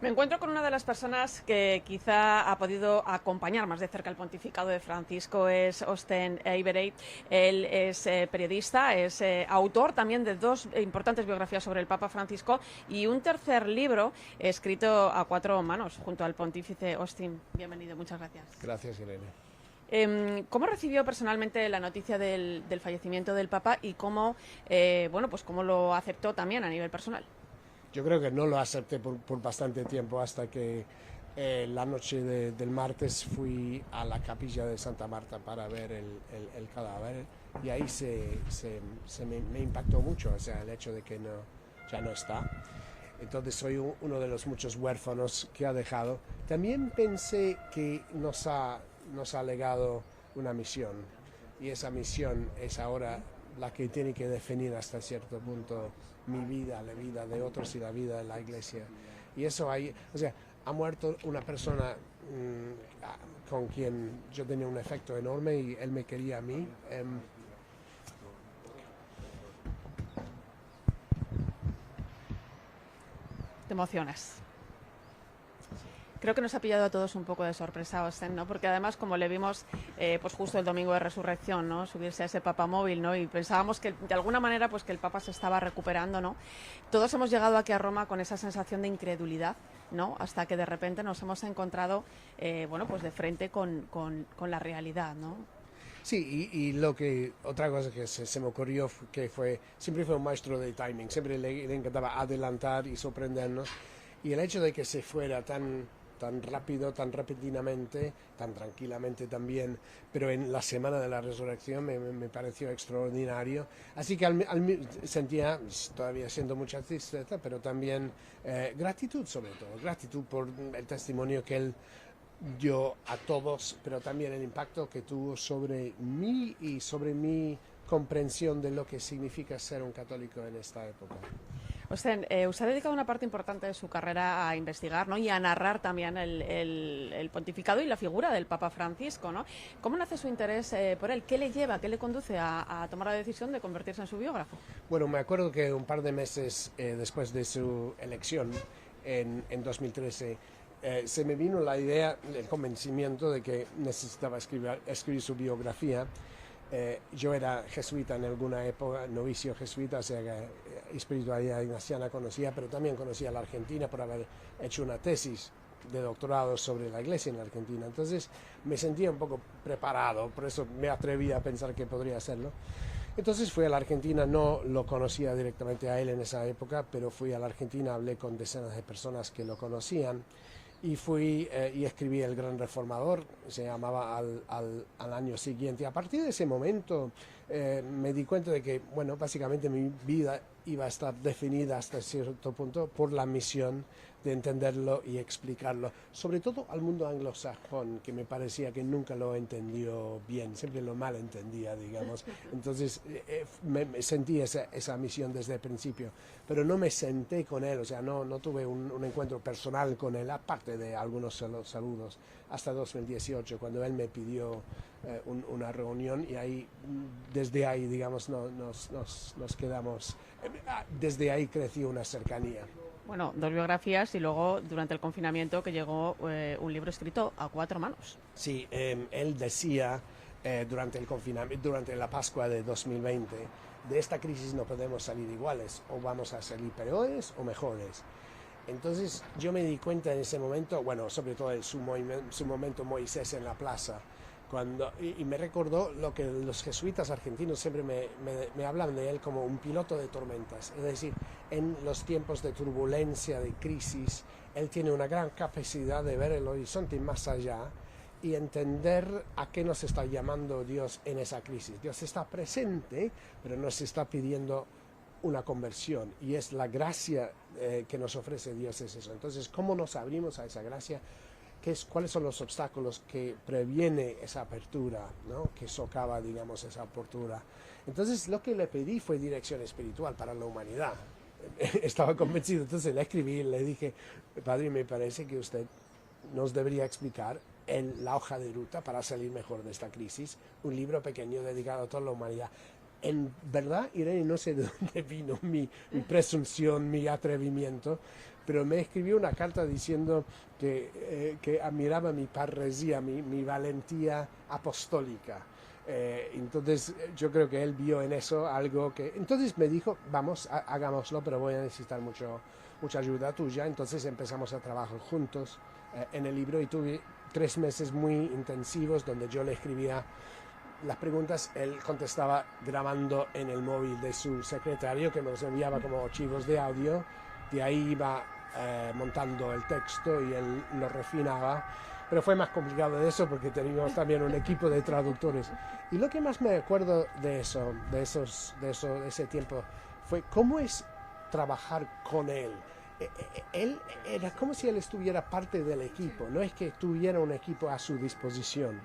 Me encuentro con una de las personas que quizá ha podido acompañar más de cerca el pontificado de Francisco, es Austen Ivereigh. Él es periodista, es autor también de dos importantes biografías sobre el Papa Francisco y un tercer libro escrito a cuatro manos junto al pontífice Austin. Bienvenido, muchas gracias. Gracias, Irene. ¿Cómo recibió personalmente la noticia del fallecimiento del Papa y cómo, pues cómo lo aceptó también a nivel personal? Yo creo que no lo acepté por bastante tiempo hasta que la noche del martes fui a la capilla de Santa Marta para ver el cadáver y ahí me impactó mucho, o sea, el hecho de que ya no está. Entonces soy uno de los muchos huérfanos que ha dejado. También pensé que nos ha legado una misión y esa misión es ahora la que tiene que definir hasta cierto punto mi vida, la vida de otros y la vida de la iglesia. Y eso ahí, o sea, ha muerto una persona con quien yo tenía un efecto enorme y él me quería a mí. Te emocionas. Creo que nos ha pillado a todos un poco de sorpresa, Austen, ¿no? Porque además, como le vimos pues justo el domingo de Resurrección, ¿no? Subirse a ese papamóvil, ¿no? Y pensábamos que de alguna manera pues que el Papa se estaba recuperando, ¿no? Todos hemos llegado aquí a Roma con esa sensación de incredulidad, ¿no? Hasta que de repente nos hemos encontrado, pues de frente con la realidad, ¿no? Sí, otra cosa que se me ocurrió siempre fue un maestro de timing, siempre le encantaba adelantar y sorprendernos. Y el hecho de que se fuera tan rápido, tan repentinamente, tan tranquilamente también, pero en la semana de la resurrección me pareció extraordinario. Así que sentía, todavía siendo mucha tristeza, pero también gratitud sobre todo, gratitud por el testimonio que él dio a todos, pero también el impacto que tuvo sobre mí y sobre mi comprensión de lo que significa ser un católico en esta época. Usted ha dedicado una parte importante de su carrera a investigar, ¿no? Y a narrar también el pontificado y la figura del Papa Francisco, ¿no? ¿Cómo nace su interés por él? ¿Qué le lleva, qué le conduce a tomar la decisión de convertirse en su biógrafo? Bueno, me acuerdo que un par de meses después de su elección, en 2013, se me vino la idea, el convencimiento de que necesitaba escribir su biografía. Yo era jesuita en alguna época, novicio jesuita, o sea que espiritualidad ignaciana conocía, pero también conocía la Argentina por haber hecho una tesis de doctorado sobre la iglesia en la Argentina. Entonces me sentía un poco preparado, por eso me atreví a pensar que podría hacerlo. Entonces fui a la Argentina, no lo conocía directamente a él en esa época, pero fui a la Argentina, hablé con decenas de personas que lo conocían y fui y escribí El Gran Reformador, se llamaba al año siguiente. A partir de ese momento me di cuenta de que, bueno, básicamente mi vida iba a estar definida hasta cierto punto por la misión de entenderlo y explicarlo, sobre todo al mundo anglosajón, que me parecía que nunca lo entendió bien, siempre lo mal entendía, digamos. Entonces me sentí esa misión desde el principio, pero no me senté con él, o sea, no tuve un encuentro personal con él, aparte de algunos saludos, hasta 2018, cuando él me pidió una reunión y ahí, desde ahí, digamos, nos quedamos, desde ahí creció una cercanía. Bueno, dos biografías y luego durante el confinamiento que llegó un libro escrito a cuatro manos. Sí, él decía durante el confinamiento, durante la Pascua de 2020, de esta crisis no podemos salir iguales, o vamos a salir peores o mejores. Entonces yo me di cuenta en ese momento, bueno, sobre todo en su momento Moisés en la plaza, y me recordó lo que los jesuitas argentinos siempre me hablan de él como un piloto de tormentas. Es decir, en los tiempos de turbulencia, de crisis, él tiene una gran capacidad de ver el horizonte más allá y entender a qué nos está llamando Dios en esa crisis. Dios está presente, pero nos está pidiendo una conversión, y es la gracia que nos ofrece Dios, es eso. Entonces, ¿cómo nos abrimos a esa gracia? ¿Cuáles son los obstáculos que previene esa apertura, ¿no? Que socava, digamos, esa apertura? Entonces lo que le pedí fue dirección espiritual para la humanidad. Estaba convencido, entonces le escribí y le dije: padre, me parece que usted nos debería explicar la hoja de ruta para salir mejor de esta crisis, un libro pequeño dedicado a toda la humanidad. En verdad, Irene, no sé de dónde vino mi presunción, mi atrevimiento, pero me escribió una carta diciendo que admiraba mi parresía, mi valentía apostólica. Entonces yo creo que él vio en eso algo que... Entonces me dijo, vamos, hagámoslo, pero voy a necesitar mucha ayuda tuya. Entonces empezamos a trabajar juntos en el libro y tuve 3 meses muy intensivos donde yo le escribía las preguntas, él contestaba grabando en el móvil de su secretario, que me los enviaba como archivos de audio. De ahí iba montando el texto y él lo refinaba. Pero fue más complicado de eso porque teníamos también un equipo de traductores. Y lo que más me acuerdo de ese tiempo fue cómo es trabajar con él. Él era como si él estuviera parte del equipo, no es que tuviera un equipo a su disposición.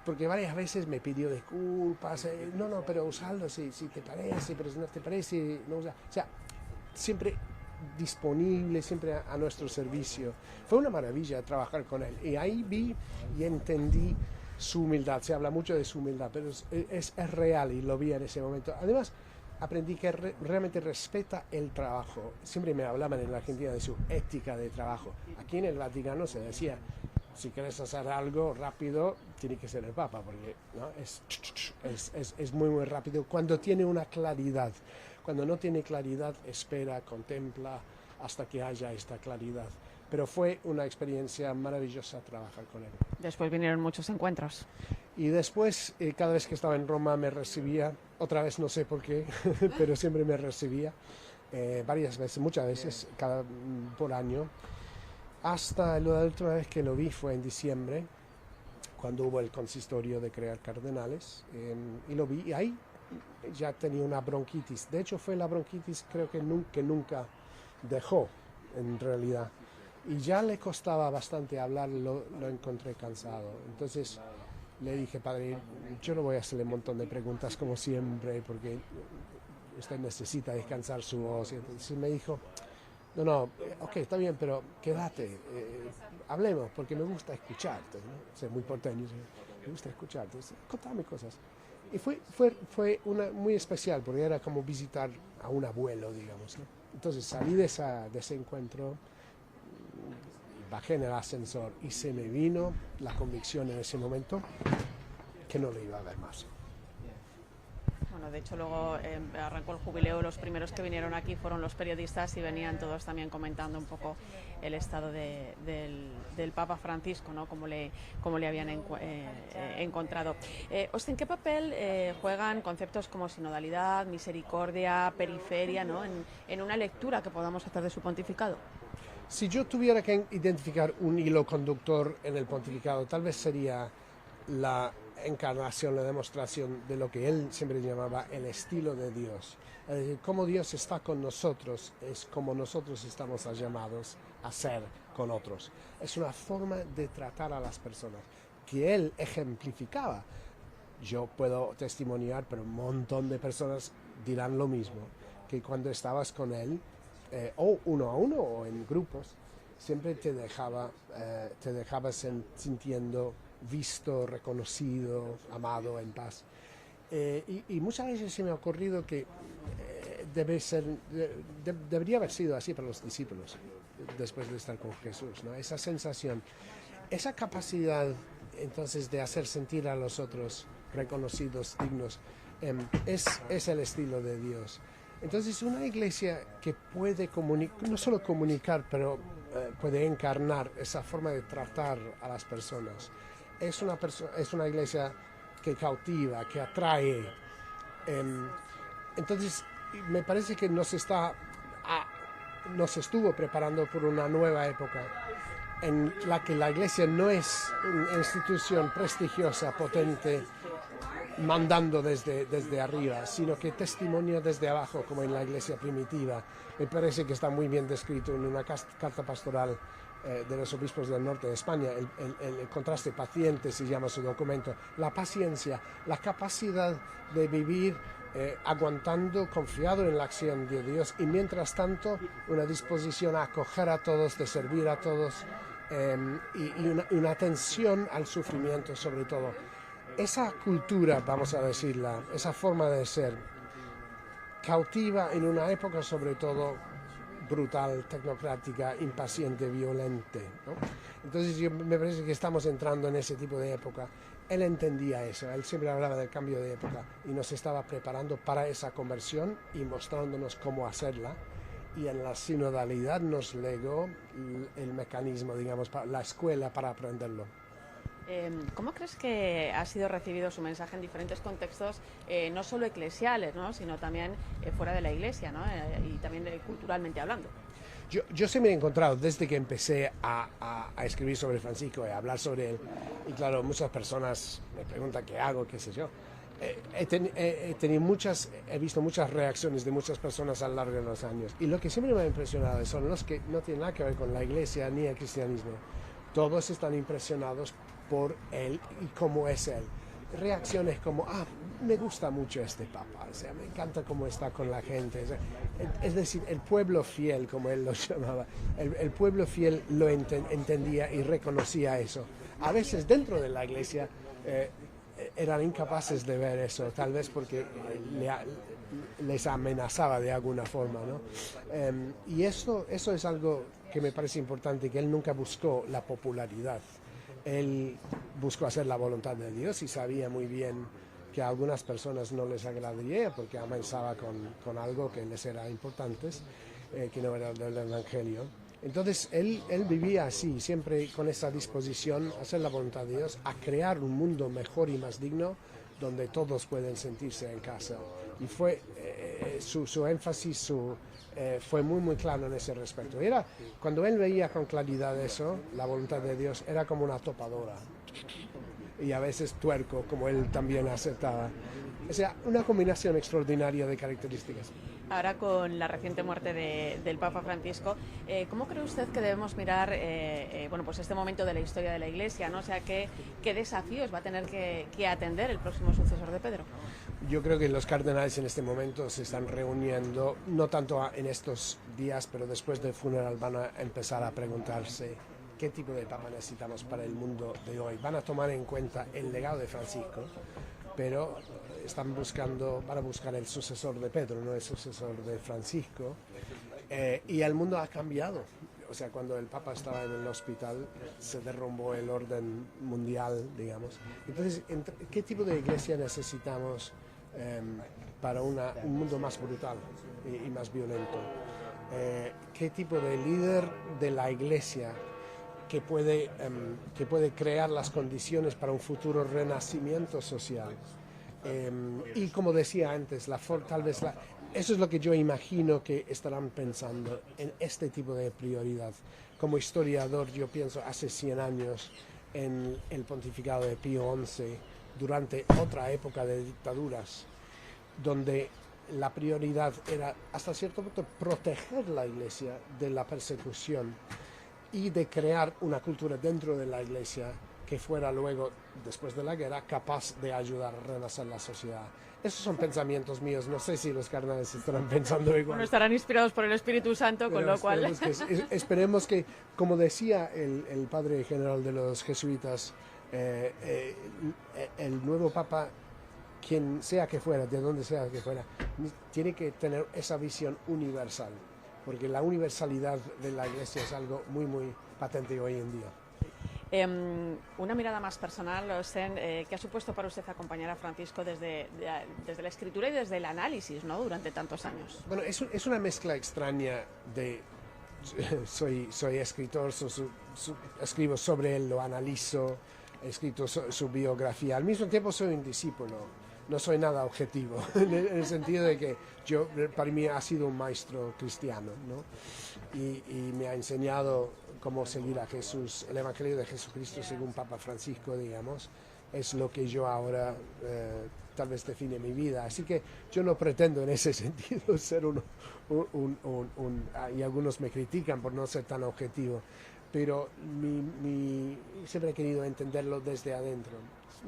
Porque varias veces me pidió disculpas, no, pero usarlo si te parece, pero si no te parece, no usa. O sea, siempre disponible, siempre a nuestro servicio. Fue una maravilla trabajar con él. Y ahí vi y entendí su humildad. Se habla mucho de su humildad, pero es real y lo vi en ese momento. Además, aprendí que realmente respeta el trabajo. Siempre me hablaban en la Argentina de su ética de trabajo. Aquí en el Vaticano se decía, si quieres hacer algo rápido, tiene que ser el Papa, porque ¿no? es muy, muy rápido. Cuando tiene una claridad, cuando no tiene claridad, espera, contempla hasta que haya esta claridad. Pero fue una experiencia maravillosa trabajar con él. Después vinieron muchos encuentros. Y después, cada vez que estaba en Roma me recibía, otra vez no sé por qué, pero siempre me recibía, varias veces, muchas veces, por año. Hasta la última vez que lo vi fue en diciembre, cuando hubo el consistorio de crear cardenales, y lo vi, y ahí ya tenía una bronquitis. De hecho, fue la bronquitis creo que nunca dejó, en realidad. Y ya le costaba bastante hablar, lo encontré cansado. Entonces le dije, padre, yo no voy a hacerle un montón de preguntas como siempre, porque usted necesita descansar su voz. Entonces me dijo, no, ok, está bien, pero quédate, hablemos, porque me gusta escucharte, ¿no? Soy muy porteño, me gusta escucharte, contame cosas. Y fue una muy especial, porque era como visitar a un abuelo, digamos, ¿no? Entonces salí de ese encuentro, bajé en el ascensor y se me vino la convicción en ese momento que no lo iba a ver más. Bueno, de hecho luego arrancó el jubileo, los primeros que vinieron aquí fueron los periodistas y venían todos también comentando un poco el estado del Papa Francisco, ¿no? Cómo le habían encontrado. ¿En qué papel juegan conceptos como sinodalidad, misericordia, periferia, ¿no? en una lectura que podamos hacer de su pontificado? Si yo tuviera que identificar un hilo conductor en el pontificado, tal vez sería la encarnación, la demostración de lo que él siempre llamaba el estilo de Dios. Es decir, cómo Dios está con nosotros es como nosotros estamos llamados a ser con otros. Es una forma de tratar a las personas que él ejemplificaba. Yo puedo testimoniar, pero un montón de personas dirán lo mismo, que cuando estabas con él, o uno a uno o en grupos, siempre te dejaba sintiendo visto, reconocido, amado, en paz. Y muchas veces se me ha ocurrido que debería haber sido así para los discípulos después de estar con Jesús, ¿no? Esa sensación, esa capacidad entonces de hacer sentir a los otros reconocidos, dignos, es el estilo de Dios. Entonces una iglesia que puede no solo comunicar, pero puede encarnar esa forma de tratar a las personas. Es una iglesia que cautiva, que atrae. Entonces me parece que nos estuvo preparando por una nueva época en la que la iglesia no es una institución prestigiosa, potente, mandando desde arriba, sino que testimonia desde abajo, como en la iglesia primitiva. Me parece que está muy bien descrito en una carta pastoral de los obispos del norte de España. El contraste paciente se llama su documento. La paciencia, la capacidad de vivir aguantando, confiado en la acción de Dios, y mientras tanto una disposición a acoger a todos, de servir a todos, y una atención al sufrimiento sobre todo. Esa cultura, vamos a decirla, esa forma de ser, cautiva en una época sobre todo brutal, tecnocrática, impaciente, violente, ¿no? Entonces me parece que estamos entrando en ese tipo de época. Él entendía eso, él siempre hablaba del cambio de época y nos estaba preparando para esa conversión y mostrándonos cómo hacerla. Y en la sinodalidad nos legó el mecanismo, digamos, la escuela para aprenderlo. ¿Cómo crees que ha sido recibido su mensaje en diferentes contextos, no solo eclesiales, ¿no? Sino también fuera de la iglesia, ¿no? Y también culturalmente hablando? Yo se me he encontrado desde que empecé a escribir sobre Francisco y a hablar sobre él. Y claro, muchas personas me preguntan qué hago, qué sé yo. He visto muchas reacciones de muchas personas a lo largo de los años. Y lo que siempre me ha impresionado son los que no tienen nada que ver con la iglesia ni el cristianismo. Todos están impresionados por él y cómo es él. Reacciones como, me gusta mucho este papa, o sea, me encanta cómo está con la gente. O sea, es decir, el pueblo fiel, como él lo llamaba, el pueblo fiel lo entendía y reconocía eso. A veces dentro de la iglesia eran incapaces de ver eso, tal vez porque les amenazaba de alguna forma, ¿no? Y eso es algo que me parece importante, que él nunca buscó la popularidad. Él buscó hacer la voluntad de Dios y sabía muy bien que a algunas personas no les agradaría porque amenazaba con algo que les era importante, que no era del Evangelio. Entonces él vivía así, siempre con esa disposición a hacer la voluntad de Dios, a crear un mundo mejor y más digno donde todos pueden sentirse en casa. Y fue su énfasis fue muy claro en ese respecto. Cuando él veía con claridad eso, la voluntad de Dios era como una topadora y a veces tuerco, como él también aceptaba. O sea, una combinación extraordinaria de características. Ahora con la reciente muerte del Papa Francisco, ¿cómo cree usted que debemos mirar pues este momento de la historia de la Iglesia, ¿no? O sea, ¿qué desafíos va a tener que atender el próximo sucesor de Pedro? Yo creo que los cardenales en este momento se están reuniendo, no tanto en estos días, pero después del funeral van a empezar a preguntarse qué tipo de papa necesitamos para el mundo de hoy. Van a tomar en cuenta el legado de Francisco, pero van a buscar el sucesor de Pedro, no el sucesor de Francisco. Y el mundo ha cambiado. O sea, cuando el Papa estaba en el hospital se derrumbó el orden mundial, digamos. Entonces, ¿qué tipo de iglesia necesitamos para un mundo más brutal y más violento? ¿Qué tipo de líder de la iglesia que puede crear las condiciones para un futuro renacimiento social? Y como decía antes, eso es lo que yo imagino que estarán pensando en este tipo de prioridad. Como historiador, yo pienso hace 100 años en el pontificado de Pío XI, durante otra época de dictaduras, donde la prioridad era hasta cierto punto proteger la iglesia de la persecución y de crear una cultura dentro de la iglesia que fuera luego, después de la guerra, capaz de ayudar a renacer la sociedad. Esos son pensamientos míos, no sé si los cardenales estarán pensando igual. Bueno, estarán inspirados por el Espíritu Santo, con lo cual... Esperemos que, como decía el padre general de los jesuitas, el nuevo papa, quien sea que fuera, de donde sea que fuera, tiene que tener esa visión universal, porque la universalidad de la iglesia es algo muy patente hoy en día. Una mirada más personal, Osten, ¿qué ha supuesto para usted acompañar a Francisco desde la escritura y desde el análisis, ¿no? Durante tantos años? Bueno, es una mezcla extraña de... Soy escritor, escribo sobre él, lo analizo, he escrito su biografía. Al mismo tiempo soy un discípulo, no soy nada objetivo, en el sentido de que para mí ha sido un maestro cristiano, ¿no? Y me ha enseñado cómo seguir a Jesús. El Evangelio de Jesucristo según Papa Francisco, digamos, es lo que yo ahora tal vez define mi vida. Así que yo no pretendo en ese sentido ser y algunos me critican por no ser tan objetivo, pero siempre he querido entenderlo desde adentro.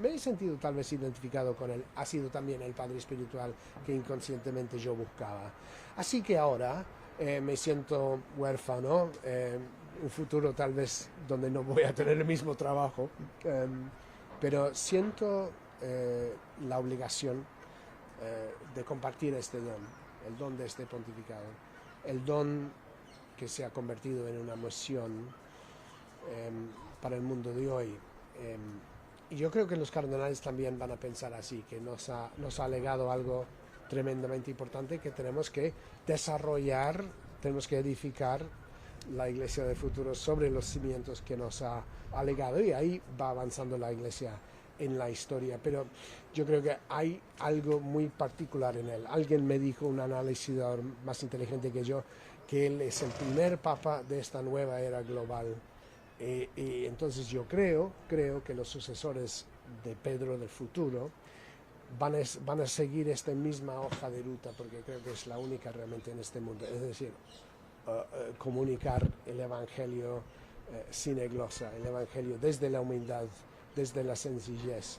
Me he sentido tal vez identificado con él. Ha sido también el padre espiritual que inconscientemente yo buscaba. Así que ahora me siento huérfano, un futuro tal vez donde no voy a tener el mismo trabajo, pero siento la obligación de compartir este don, el don de este pontificado, el don que se ha convertido en una misión para el mundo de hoy. Y yo creo que los cardenales también van a pensar así, que nos ha legado algo tremendamente importante que tenemos que desarrollar, tenemos que edificar la Iglesia del futuro sobre los cimientos que nos ha legado, y ahí va avanzando la Iglesia en la historia. Pero yo creo que hay algo muy particular en él. Alguien me dijo, un analisador más inteligente que yo, que él es el primer papa de esta nueva era global. Y entonces yo creo que los sucesores de Pedro del futuro van a seguir esta misma hoja de ruta, porque creo que es la única realmente en este mundo. Es decir, comunicar el Evangelio sin eglosa, el Evangelio desde la humildad, desde la sencillez,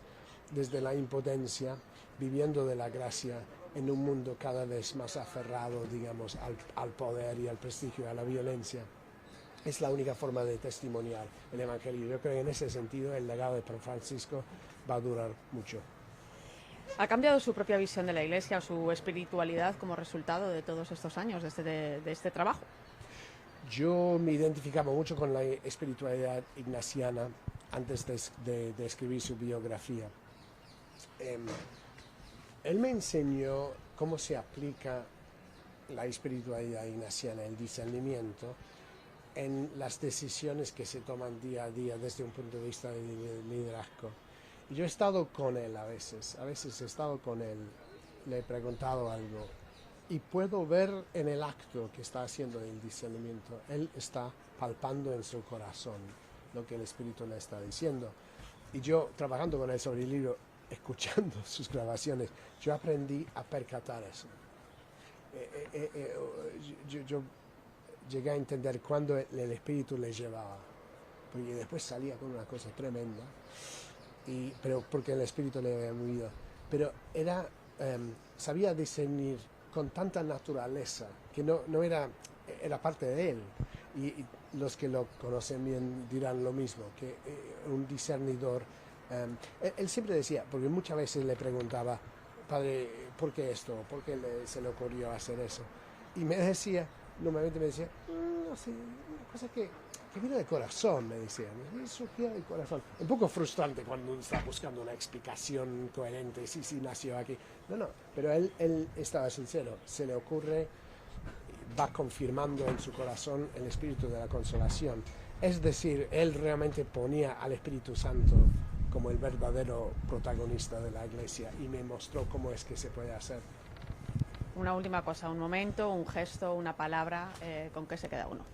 desde la impotencia, viviendo de la gracia en un mundo cada vez más aferrado, digamos, al poder y al prestigio, a la violencia. Es la única forma de testimoniar el Evangelio. Yo creo que en ese sentido el legado de San Francisco va a durar mucho. ¿Ha cambiado su propia visión de la Iglesia o su espiritualidad como resultado de todos estos años de este trabajo? Yo me identificaba mucho con la espiritualidad ignaciana antes de escribir su biografía. Él me enseñó cómo se aplica la espiritualidad ignaciana, el discernimiento, en las decisiones que se toman día a día desde un punto de vista de liderazgo. Y yo he estado con él a veces he estado con él, le he preguntado algo y puedo ver en el acto que está haciendo el discernimiento, él está palpando en su corazón lo que el Espíritu le está diciendo. Y yo, trabajando con él sobre el libro, escuchando sus grabaciones, yo aprendí a percatar eso. Yo llegué a entender cuándo el Espíritu le llevaba, porque después salía con una cosa tremenda, pero porque el Espíritu le había movido. Pero sabía discernir con tanta naturaleza que no era parte de él. Y los que lo conocen bien dirán lo mismo, que un discernidor. Él siempre decía, porque muchas veces le preguntaba, padre, ¿por qué esto? ¿Por qué se le ocurrió hacer eso? Y me decía, normalmente me decía, no sé, una cosa que vino de corazón, me decía, surgió del corazón. Un poco frustrante cuando uno está buscando una explicación coherente, sí, nació aquí. No, pero él estaba sincero, se le ocurre, va confirmando en su corazón el espíritu de la consolación. Es decir, él realmente ponía al Espíritu Santo como el verdadero protagonista de la Iglesia y me mostró cómo es que se puede hacer. Una última cosa, un momento, un gesto, una palabra, ¿con qué se queda uno?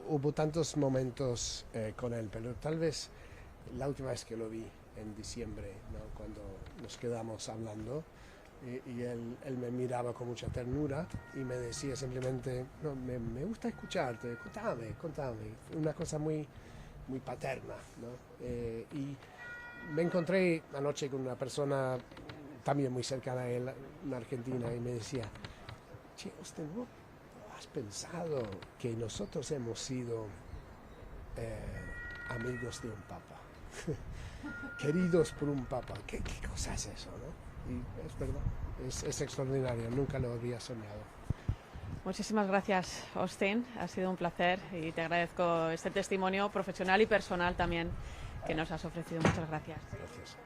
Hubo tantos momentos con él, pero tal vez la última vez que lo vi en diciembre, ¿no? Cuando nos quedamos hablando y él me miraba con mucha ternura y me decía simplemente, no, me gusta escucharte, contame, una cosa muy, muy paterna, ¿no? Y me encontré anoche con una persona también muy cercana a él, una argentina, y me decía, che, usted no has pensado que nosotros hemos sido amigos de un papa, queridos por un papa. ¿Qué cosa es eso, no? Y es verdad, es extraordinario, nunca lo habría soñado. Muchísimas gracias, Austin, ha sido un placer y te agradezco este testimonio profesional y personal también que nos has ofrecido. Muchas gracias. Gracias.